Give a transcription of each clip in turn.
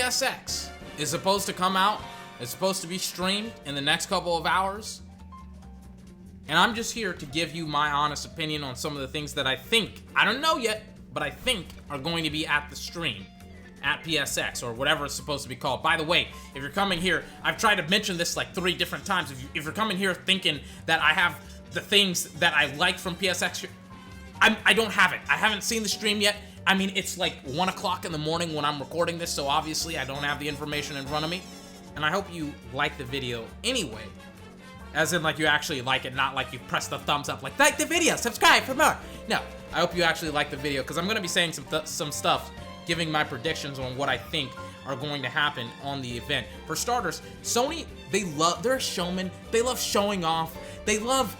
PSX is supposed to come out. It's supposed to be streamed in the next couple of hours. And I'm just here to give you my honest opinion on some of the things that I think, I don't know yet, but I think are going to be at the stream. At PSX, or whatever it's supposed to be called. By the way, if you're coming here, I've tried to mention this like 3 different times. If you're coming here thinking that I have the things that I like from PSX, I don't have it. I haven't seen the stream yet. I mean, it's like 1 o'clock in the morning when I'm recording this, so obviously I don't have the information in front of me. And I hope you like the video anyway. As in, like, you actually like it, not like you press the thumbs up, like the video, subscribe for more. No, I hope you actually like the video, because I'm going to be saying some stuff, giving my predictions on what I think are going to happen on the event. For starters, Sony, they're showmen. They love showing off. They love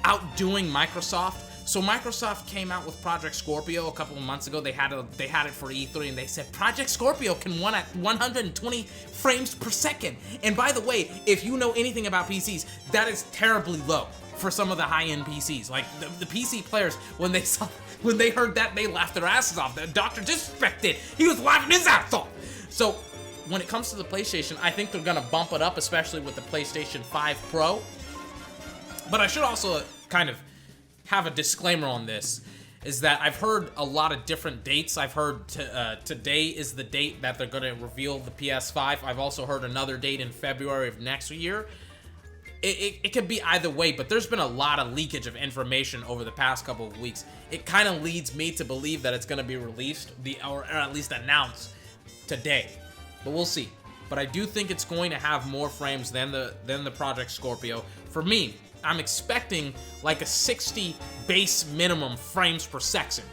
outdoing Microsoft. So Microsoft came out with Project Scorpio a couple of months ago. They had it for E3, and they said Project Scorpio can run at 120 frames per second. And by the way, if you know anything about PCs, that is terribly low for some of the high-end PCs. Like the PC players, when they heard that, they laughed their asses off. The Dr. Disrespected. He was laughing his ass off. So when it comes to the PlayStation, I think they're gonna bump it up, especially with the PlayStation 5 Pro. But I should also kind of have a disclaimer on this, is that I've heard a lot of different dates. I've heard today is the date that they're gonna reveal the PS5. I've also heard another date in February of next year. It could be either way, but there's been a lot of leakage of information over the past couple of weeks. It kind of leads me to believe that it's going to be released, or at least announced today. But we'll see. But I do think it's going to have more frames than the Project Scorpio. For me, I'm expecting like a 60 base minimum frames per second.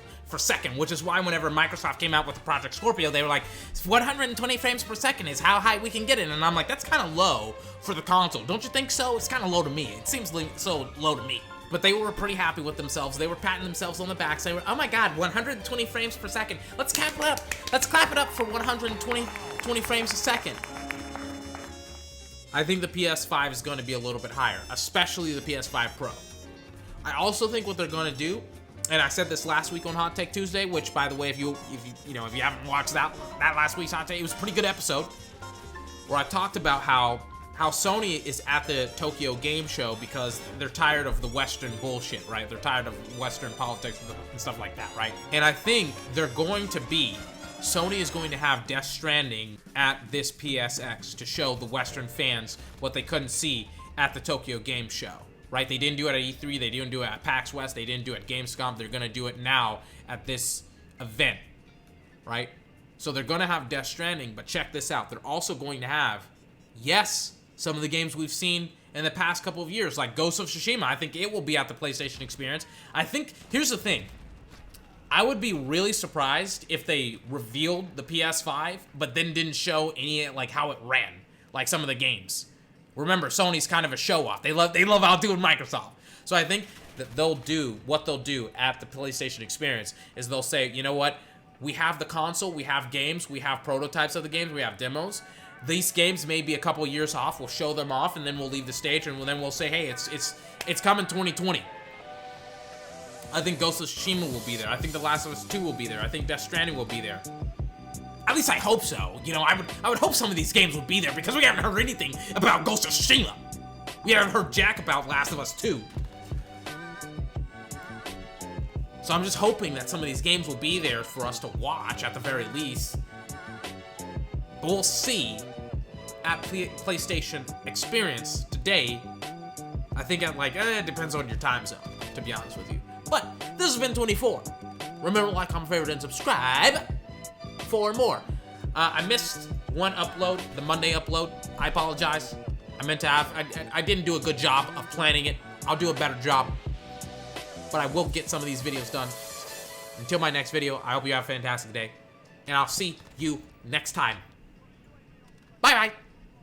Which is why whenever Microsoft came out with the Project Scorpio, they were like, 120 frames per second is how high we can get it. And I'm like, that's kind of low for the console. Don't you think so? It's kind of low to me. It seems so low to me. But they were pretty happy with themselves. They were patting themselves on the back, saying, oh my god, 120 frames per second. Let's clap it up. Let's clap it up for 120 frames a second. I think the PS5 is going to be a little bit higher, especially the PS5 Pro. I also think what they're going to do, and I said this last week on Hot Take Tuesday, which, by the way, if you haven't watched that last week's Hot Take, it was a pretty good episode, where I talked about how Sony is at the Tokyo Game Show because they're tired of the Western bullshit, right? They're tired of Western politics and stuff like that, right? And I think Sony is going to have Death Stranding at this PSX to show the Western fans what they couldn't see at the Tokyo Game Show. Right, they didn't do it at E3, they didn't do it at PAX West, they didn't do it at Gamescom, they're gonna do it now at this event, right? So they're gonna have Death Stranding, but check this out, they're also going to have, yes, some of the games we've seen in the past couple of years, like Ghost of Tsushima. I think it will be at the PlayStation Experience. I think, here's the thing, I would be really surprised if they revealed the PS5, but then didn't show any, like, how it ran, like some of the games. Remember, Sony's kind of a show-off. They love outdoing Microsoft. So I think that what they'll do at the PlayStation Experience is they'll say, you know what? We have the console, we have games, we have prototypes of the games, we have demos. These games may be a couple years off. We'll show them off, and then we'll leave the stage, and then we'll say, hey, it's coming 2020. I think Ghost of Tsushima will be there. I think The Last of Us 2 will be there. I think Death Stranding will be there. At least I hope so. You know, I would hope some of these games would be there because we haven't heard anything about Ghost of Tsushima. We haven't heard jack about Last of Us 2. So I'm just hoping that some of these games will be there for us to watch at the very least. But we'll see at PlayStation Experience today. I think it depends on your time zone, to be honest with you. But this has been 24. Remember to like, comment, favorite, and subscribe for more. I missed one upload, the Monday upload. I apologize. I meant to have, I didn't do a good job of planning it. I'll do a better job. But I will get some of these videos done. Until my next video, I hope you have a fantastic day. And I'll see you next time. Bye-bye.